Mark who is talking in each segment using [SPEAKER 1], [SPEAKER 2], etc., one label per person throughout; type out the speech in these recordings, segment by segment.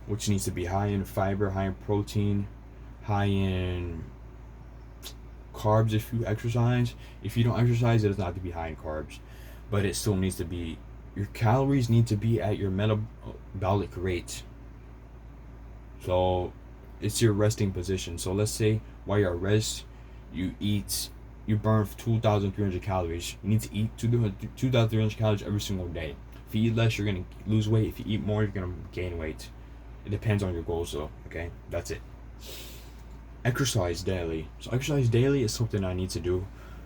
[SPEAKER 1] which needs to be high in fiber, high in protein, high in carbs if you exercise. If you don't exercise, it doesn't have to be high in carbs, but it still needs to be. Your calories need to be at your metabolic rate. So it's your resting position. So let's say while you're at rest, you burn 2,300 calories. You need to eat 2,300 calories every single day. If you eat less, you're going to lose weight. If you eat more, you're going to gain weight. It depends on your goals, though. Okay, that's it. Exercise daily. So exercise daily is something I need to do.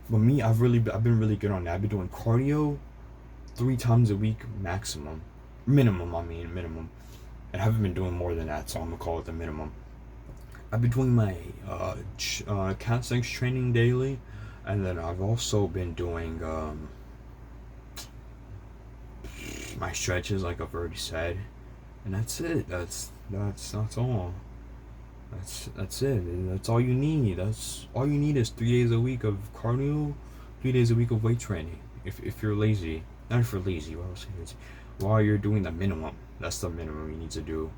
[SPEAKER 1] But me, I've been really good on that. I've been doing cardio 3 times a week maximum, minimum. And I haven't been doing more than that, so I'm gonna call it the minimum. I've been doing my calisthenics training daily, and then I've also been doing my stretches, like I've already said, and that's it. That's all. That's it. That's all you need. That's all you need is 3 days a week of cardio, 3 days a week of weight training. If you're lazy, not if you're lazy. What else is while you're doing the minimum. That's the minimum you need to do.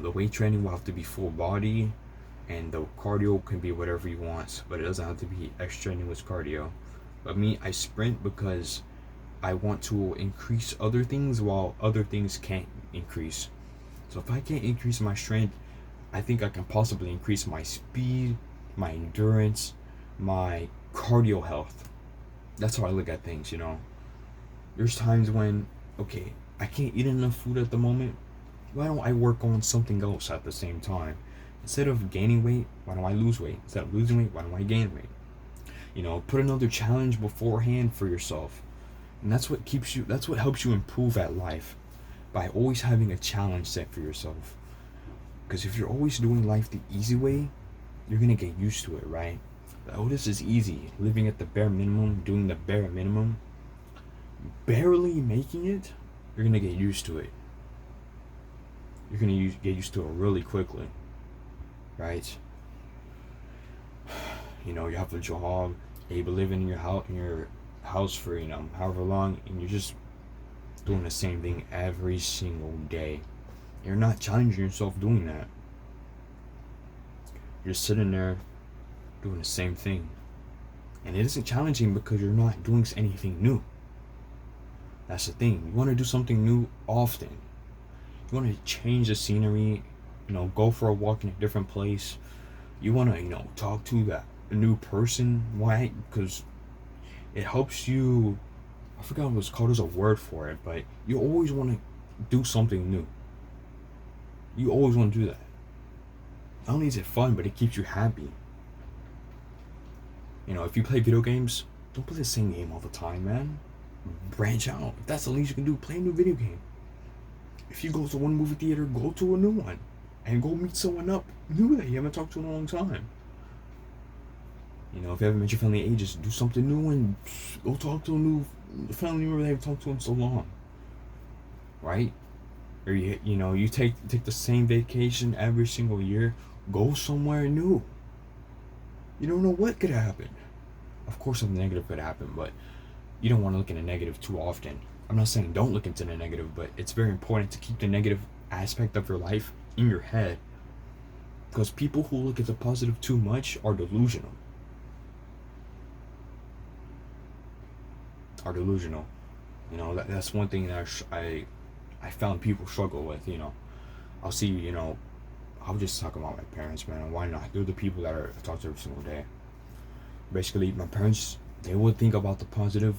[SPEAKER 1] The weight training will have to be full body, and the cardio can be whatever you want, but it doesn't have to be extraneous cardio. But me, I sprint because I want to increase other things while other things can't increase. So if I can't increase my strength, I think I can possibly increase my speed, my endurance, my cardio health. That's how I look at things, you know. There's times when, okay, I can't eat enough food at the moment. Why don't I work on something else at the same time? Instead of gaining weight, why don't I lose weight? Instead of losing weight, why don't I gain weight? You know, put another challenge beforehand for yourself. And that's what helps you improve at life, by always having a challenge set for yourself. Because if you're always doing life the easy way, you're going to get used to it, right? Oh, this is easy. Living at the bare minimum, doing the bare minimum, barely making it, you're going to get used to it. You're going to get used to it really quickly, right? You know, you have a job, you've been living in your house for, you know, however long, and you're just doing the same thing every single day. You're not challenging yourself doing that. You're sitting there doing the same thing. And it isn't challenging because you're not doing anything new. That's the thing. You want to do something new often. You want to change the scenery, you know, go for a walk in a different place. You want to, you know, talk to a new person. Why? Because it helps you. I forgot what it's called. There's a word for it, but you always want to do something new. You always want to do that. Not only is it fun, but it keeps you happy. You know, if you play video games, don't play the same game all the time, man. Branch out. If that's the least you can do, play a new video game. If you go to one movie theater, go to a new one. And go meet someone up new that you haven't talked to in a long time. You know, if you haven't met your family in ages, do something new and go talk to a new family member that you haven't talked to in so long. Right? Or you take the same vacation every single year, go somewhere new. You don't know what could happen. Of course something negative could happen, but you don't want to look in the negative too often. I'm not saying don't look into the negative, but it's very important to keep the negative aspect of your life in your head. Because people who look at the positive too much are delusional. You know, that's one thing that I found people struggle with, you know. I'll see, you know, I'll just talk about my parents, man, and why not? They're the people that I talk to every single day. Basically, my parents, they would think about the positive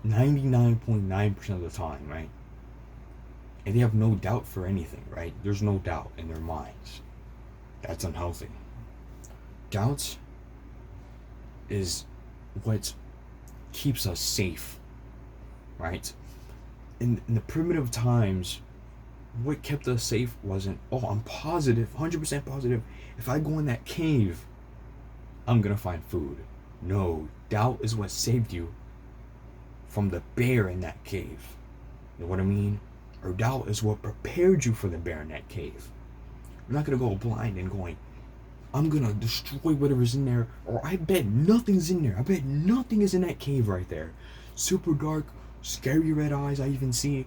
[SPEAKER 1] 99.9% of the time, right? And they have no doubt for anything, right? There's no doubt in their minds. That's unhealthy. Doubts is what keeps us safe, right? In the primitive times, what kept us safe wasn't, oh, I'm positive, 100% positive. If I go in that cave, I'm gonna find food. No, doubt is what saved you from the bear in that cave. You know what I mean? Or doubt is what prepared you for the bear in that cave. You're not gonna go blind and going, I'm gonna destroy whatever's in there, or I bet nothing's in there. I bet nothing is in that cave right there. Super dark, scary red eyes I even see.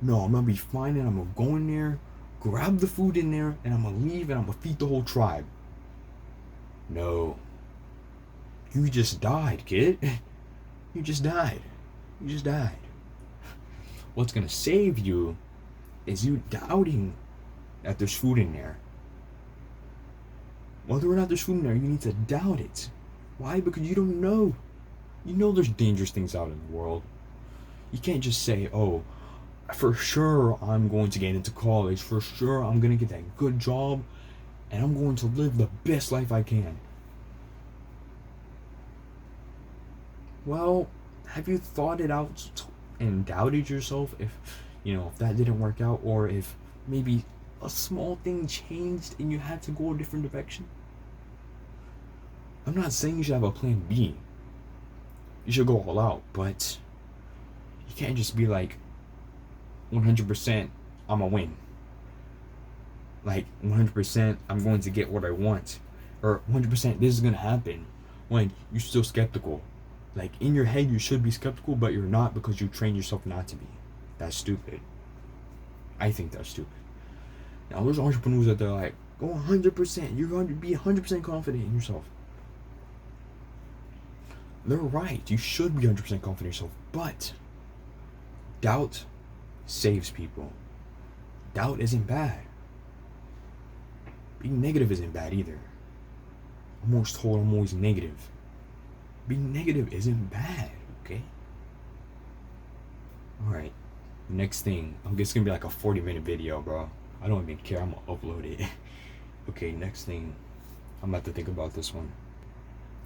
[SPEAKER 1] No, I'm gonna be fine and I'm gonna go in there, grab the food in there, and I'm gonna leave and I'm gonna feed the whole tribe. No. You just died, kid. You just died. You just died. What's gonna save you is you doubting that there's food in there. Whether or not there's food in there, you need to doubt it. Why? Because you don't know. You know there's dangerous things out in the world. You can't just say, oh, for sure I'm going to get into college. For sure I'm going to get that good job. And I'm going to live the best life I can. Well, have you thought it out and doubted yourself if that didn't work out, or if maybe a small thing changed and you had to go a different direction? I'm not saying you should have a plan B. You should go all out, but you can't just be like 100% I'm a win. Like 100% I'm going to get what I want, or 100% this is going to happen, when you're still skeptical. Like in your head you should be skeptical, but you're not because you trained yourself not to be. That's stupid. I think that's stupid. Now there's entrepreneurs that they're like, go 100%. You're going to be 100% confident in yourself. They're right. You should be 100% confident in yourself. But doubt saves people. Doubt isn't bad. Being negative isn't bad either. I'm always told I'm always negative. Being negative isn't bad, okay? Alright. Next thing. It's gonna be like a 40-minute video, bro. I don't even care. I'm gonna upload it. Okay, next thing. I'm about to think about this one.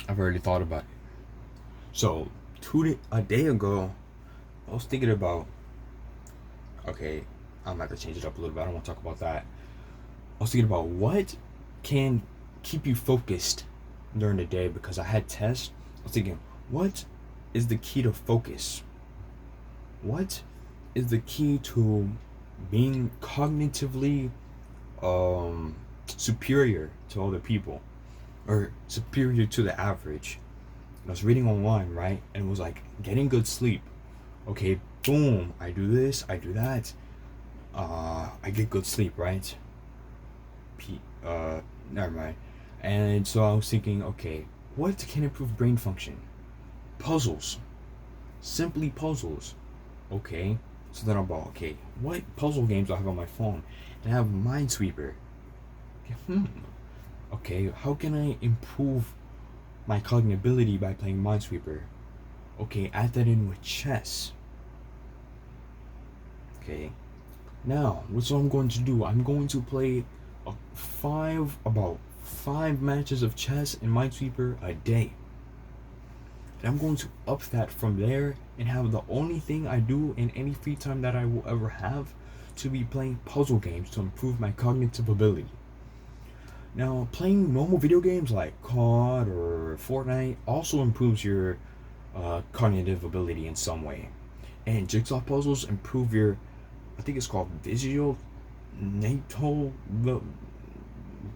[SPEAKER 1] I've already thought about it. So, a day ago, I was thinking about... Okay, I'm about to change it up a little bit. I don't want to talk about that. I was thinking about what can keep you focused during the day, because I had tests. I was thinking, what is the key to focus? What is the key to being cognitively superior to other people, or superior to the average? And I was reading online, right? And it was like getting good sleep. Okay, boom, I do this, I do that. I get good sleep, right? Never mind. And so I was thinking, okay, what can improve brain function? Puzzles. Simply puzzles. Okay. So then I'm about, okay, what puzzle games do I have on my phone? And I have Minesweeper. Okay, okay, how can I improve my cognibility by playing Minesweeper? Okay, add that in with chess. Okay. Now, what's what I'm going to do? I'm going to play about 5 matches of chess and Minesweeper a day. And I'm going to up that from there and have the only thing I do in any free time that I will ever have to be playing puzzle games to improve my cognitive ability. Now, playing normal video games like COD or Fortnite also improves your cognitive ability in some way. And jigsaw puzzles improve your, I think it's called visual natal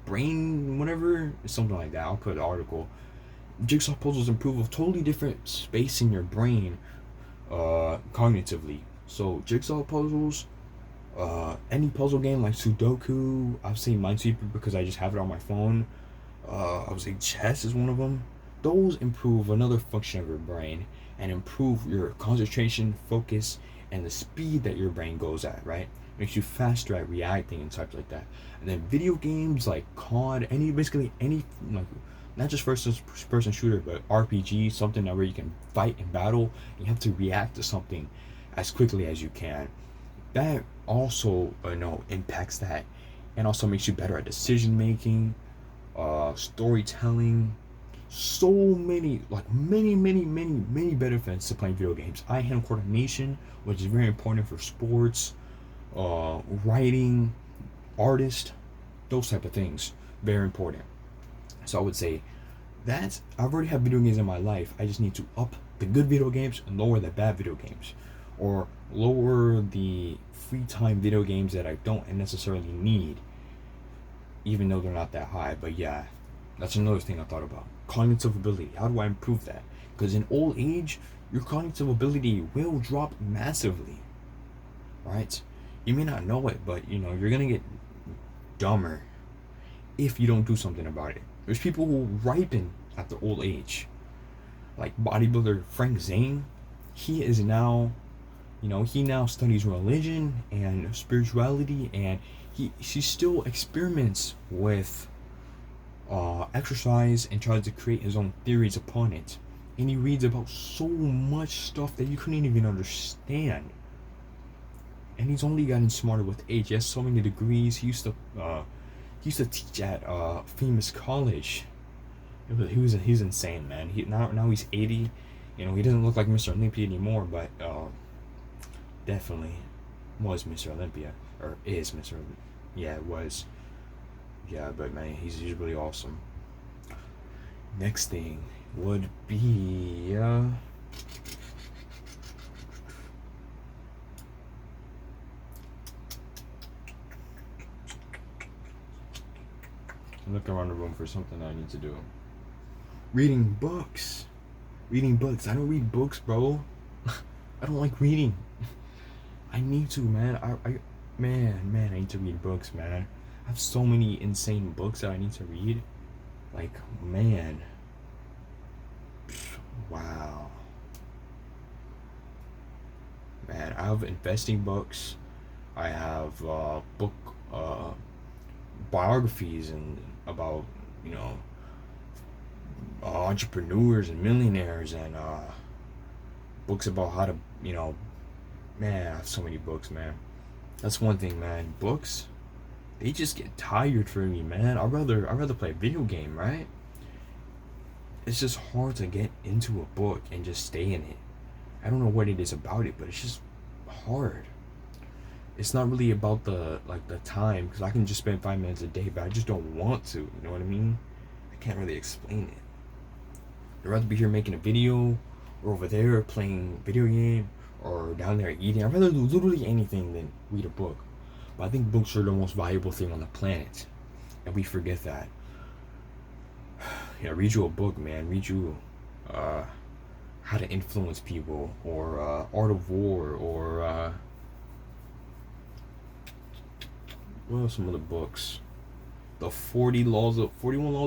[SPEAKER 1] brain, whatever, something like that. I'll put an article. Jigsaw puzzles improve a totally different space in your brain cognitively. So jigsaw puzzles, any puzzle game like Sudoku, I've seen Minesweeper because I just have it on my phone. I would say chess is one of them. Those improve another function of your brain and improve your concentration, focus, and the speed that your brain goes at, right? Makes you faster at reacting and types like that. And then video games like COD, basically any, like, not just first person shooter, but RPG, something where you can fight and battle, and you have to react to something as quickly as you can. That also, impacts that, and also makes you better at decision making, storytelling. So many, many benefits to playing video games. Eye-hand coordination, which is very important for sports, writing, artist, those type of things, very important. So I would say that I've already had video games in my life. I just need to up the good video games and lower the bad video games, or lower the free time video games that I don't necessarily need, even though they're not that high. But yeah, that's another thing I thought about. Cognitive ability. How do I improve that? Because in old age, your cognitive ability will drop massively. right? You may not know it, but you know you're gonna get dumber if you don't do something about it. There's people who ripen at their old age, like bodybuilder Frank Zane. He is now, you know, he now studies religion and spirituality, and he still experiments with exercise and tries to create his own theories upon it. And he reads about so much stuff that you couldn't even understand. And he's only gotten smarter with age. He has so many degrees. He used to teach at famous college. He's insane, man. Now he's 80. You know, he doesn't look like Mr. Olympia anymore, but definitely was Mr. Olympia, or is Mr. Yeah, it was. Yeah, but man, he's really awesome. Next thing would be I'm looking around the room for something I need to do. Reading books. Reading books. I don't read books, bro. I don't like reading. I need to, man. Man, I need to read books, man. I have so many insane books that I need to read. Like, man. Wow. Man, I have investing books. I have book biographies and about, you know, entrepreneurs and millionaires, and books about how to, you know, man, I have so many books, man. That's one thing, man. Books, they just get tired for me, man. I'd rather play a video game, right? It's just hard to get into a book and just stay in it. I don't know what it is about it, but it's just hard. It's not really about the time, because I can just spend 5 minutes a day, but I just don't want to. You know what I mean? I can't really explain it. I'd rather be here making a video, or over there playing video game, or down there eating. I'd rather do literally anything than read a book. But I think books are the most valuable thing on the planet, and we forget that. Yeah, read you a book, man. Read you How to Influence People, or Art of War, or what are some other books? The 41 Laws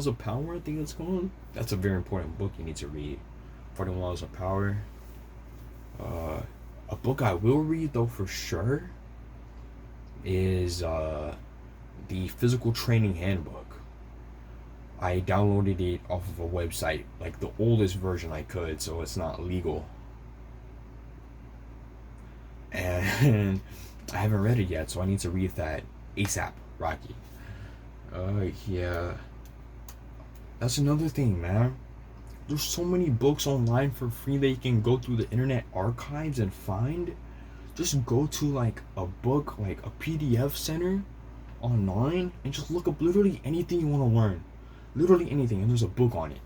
[SPEAKER 1] of Power, I think it's called. That's a very important book you need to read. 41 Laws of Power. A book I will read though for sure is the Physical Training Handbook. I downloaded it off of a website, like the oldest version I could, so it's not legal. And I haven't read it yet, so I need to read that ASAP, Rocky. Yeah. That's another thing, man. There's so many books online for free that you can go through the internet archives and find. Just go to like a book, like a PDF center online, and just look up literally anything you want to learn. Literally anything, and there's a book on it.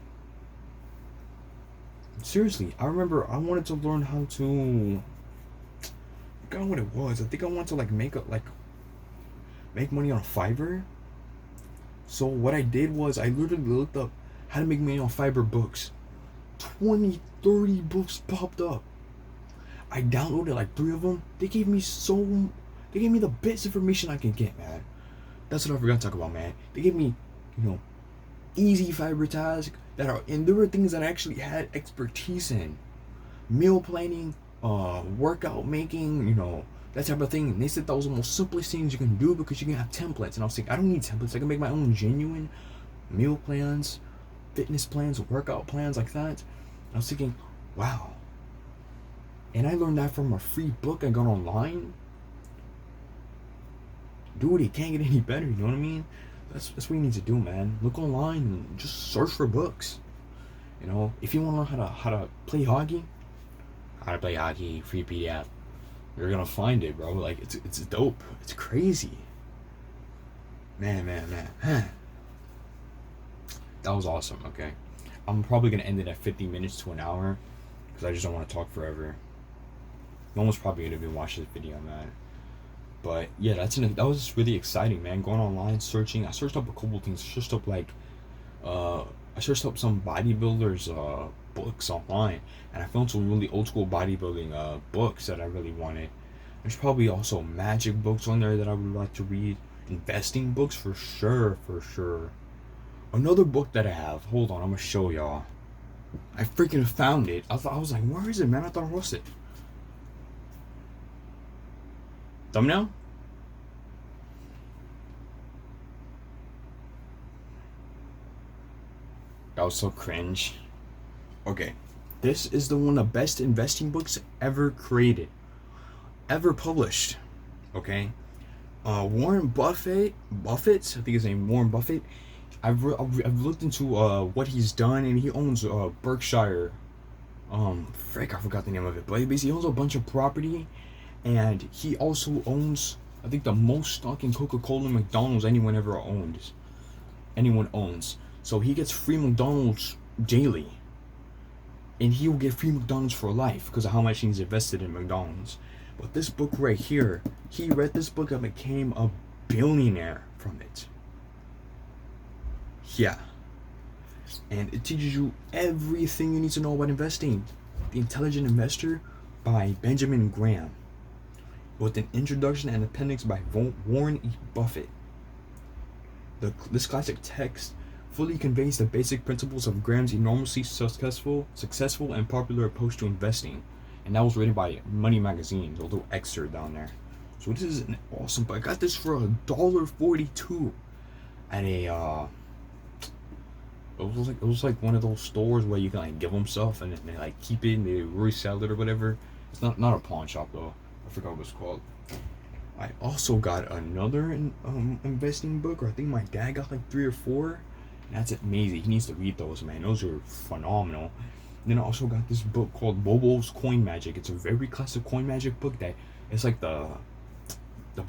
[SPEAKER 1] Seriously, I remember I wanted to learn how to, I forgot what it was. I think I wanted to make money on Fiverr. So what I did was I literally looked up how to make money on Fiverr books. 20, 30 books popped up. I downloaded like 3 of them. They gave me the best information I can get, man. That's what I forgot to talk about, man. They gave me, you know, easy Fiverr tasks and there were things that I actually had expertise in. Meal planning, workout making, you know, that type of thing. And they said that was the most simplest things you can do because you can have templates. And I was thinking, I don't need templates. I can make my own genuine meal plans, fitness plans, workout plans like that. And I was thinking, wow. And I learned that from a free book I got online. Dude, it can't get any better, you know what I mean? That's what you need to do, man. Look online and just search for books. You know, if you want to learn how to play hockey, free PDF. You're gonna find it, bro. Like it's dope. It's crazy. Man. That was awesome. Okay, I'm probably gonna end it at 50 minutes to an hour because I just don't want to talk forever. No one's probably gonna be watching this video, man. But yeah, that was really exciting, man. Going online, searching. I searched up a couple things. I searched up some bodybuilders' books online, and I found some really old school bodybuilding books that I really wanted. There's probably also magic books on there that I would like to read. Investing books for sure, for sure. Another book that I have. Hold on, I'm gonna show y'all. I freaking found it. I was like, where is it, man? I thought I lost it. Thumbnail? That was so cringe. Okay. This is the one of the best investing books ever created. Ever published. Okay? Warren Buffett, I think his name Warren Buffett. I've looked into what he's done, and he owns Berkshire. Frick, I forgot the name of it, but basically he owns a bunch of property, and he also owns, I think, the most stock in Coca-Cola and McDonald's anyone owns. So he gets free McDonald's daily, and he will get free McDonald's for life because of how much he's invested in McDonald's. But this book right here, he read this book and became a billionaire from it. Yeah. And it teaches you everything you need to know about investing. The Intelligent Investor by Benjamin Graham, with an introduction and appendix by Warren E. Buffett. This classic text fully conveys the basic principles of Graham's enormously successful and popular approach to investing. And that was written by Money Magazine, a little excerpt down there. So this is an awesome book. I got this for $1.42 at a it was like one of those stores where you can like give them stuff and they like keep it and they resell it or whatever. It's not a pawn shop though. I forgot what it's called. I also got another investing book, or I think my dad got like 3 or 4. And that's amazing. He needs to read those, man. Those are phenomenal. And then I also got this book called Bobo's Coin Magic. It's a very classic coin magic book that it's like the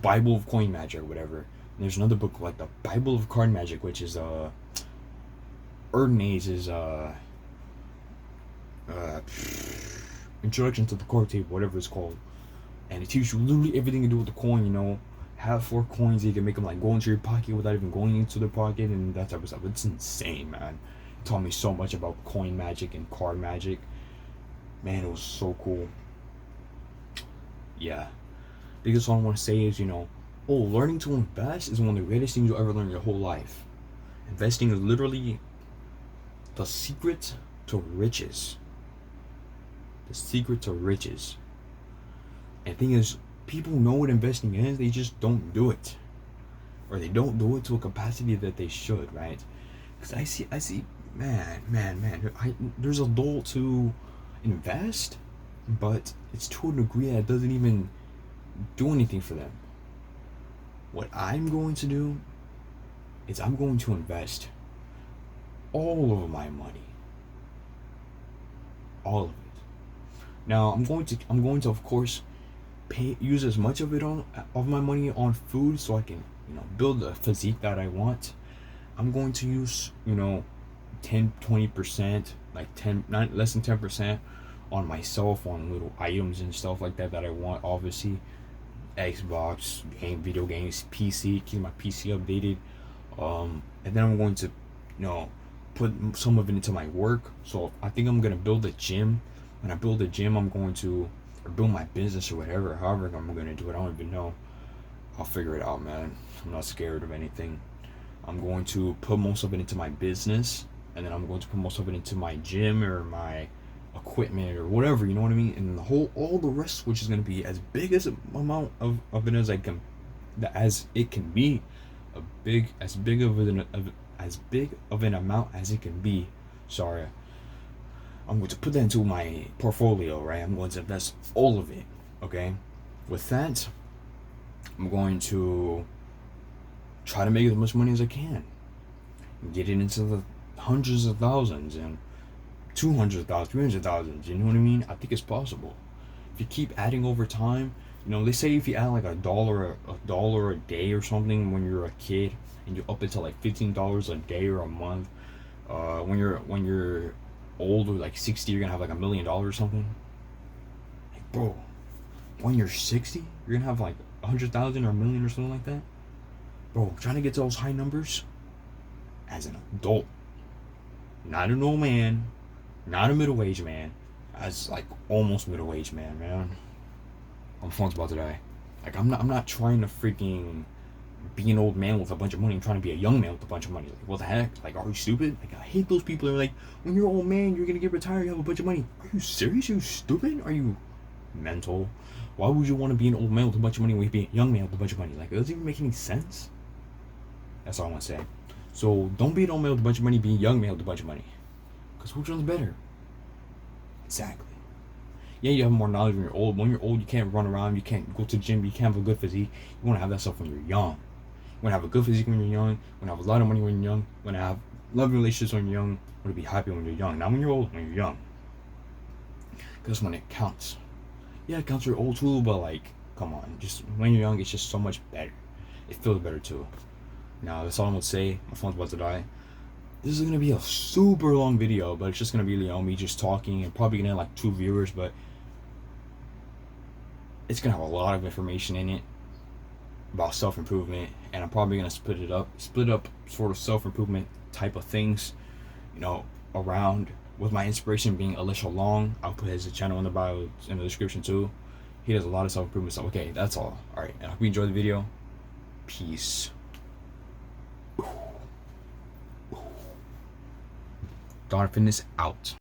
[SPEAKER 1] Bible of coin magic or whatever. And there's another book like the Bible of card magic, which is Erdney's Introduction to the Card Table, whatever it's called. And it teaches you literally everything to do with the coin, you know. Have 4 coins, you can make them like go into your pocket without even going into the pocket and that type of stuff. It's insane, man. It taught me so much about coin magic and card magic. Man, it was so cool. Yeah. Biggest all I want to say is, you know, learning to invest is one of the greatest things you'll ever learn your whole life. Investing is literally the secret to riches. The secret to riches. And the thing is, people know what investing is, they just don't do it. Or they don't do it to a capacity that they should, right? Because I see, man, there's a goal to invest, but it's to a degree that it doesn't even do anything for them. What I'm going to do is I'm going to invest all of my money. All of it. Now I'm going to of course use as much of my money on food so I can, you know, build the physique that I want. I'm going to use, you know, 10-20%, like 10, not less than 10% on myself, on little items and stuff like that I want. Obviously, Xbox, video games, PC, keep my PC updated. And then I'm going to, you know, put some of it into my work. So I think I'm gonna build a gym. When I build a gym, I'm going to, or build my business or whatever, however I'm gonna do it. I don't even know. I'll figure it out, man. I'm not scared of anything. I'm going to put most of it into my business, and then I'm going to put most of it into my gym or my equipment or whatever, you know what I mean? And all the rest, which is going to be as big as amount of it as it can be, as big of an amount as it can be. Sorry. I'm going to put that into my portfolio, right? I'm going to invest all of it, okay? With that, I'm going to try to make as much money as I can. Get it into the hundreds of thousands and 200,000, 300,000. You know what I mean? I think it's possible. If you keep adding over time, you know, they say if you add like $1 a day or something when you're a kid, and you up it to like $15 a day or a month, when you're old or like 60, you're gonna have like $1 million or something. Like, bro, when you're 60, you're gonna have like 100,000 or $1 million or something like that. Bro, trying to get to those high numbers as an adult, not an old man, not a middle-aged man, as like almost middle-aged man. My phone's about to die. Like I'm not trying to freaking be an old man with a bunch of money. I'm trying to be a young man with a bunch of money. Like, what the heck? Like, are you stupid? Like, I hate those people who are like, when you're an old man, you're gonna get retired, you have a bunch of money. Are you serious? Are you stupid? Are you mental? Why would you want to be an old man with a bunch of money when you be a young man with a bunch of money? Like, it doesn't even make any sense. That's all I want to say. So, don't be an old man with a bunch of money, be a young man with a bunch of money. Because which one's better? Exactly. Yeah, you have more knowledge when you're old. When you're old, you can't run around, you can't go to the gym, you can't have a good physique. You want to have that stuff when you're young. You want to have a good physique when you're young. You want to have a lot of money when you're young. You want to have loving relationships when you're young. You want to be happy when you're young. Not when you're old, when you're young. Because when it counts. Yeah, it counts when you're old too, but like, come on. Just when you're young, it's just so much better. It feels better too. Now, that's all I'm going to say. My phone's about to die. This is going to be a super long video, but it's just going to be, me just talking and probably going to have like 2 viewers, but it's going to have a lot of information in it about self-improvement, and I'm probably going to split up sort of self-improvement type of things, around, with my inspiration being Alicia Long. I'll put his channel in the bio, in the description too. He does a lot of self-improvement stuff. Okay, that's all. Alright, I hope you enjoyed the video. Peace. Dawn Fitness out.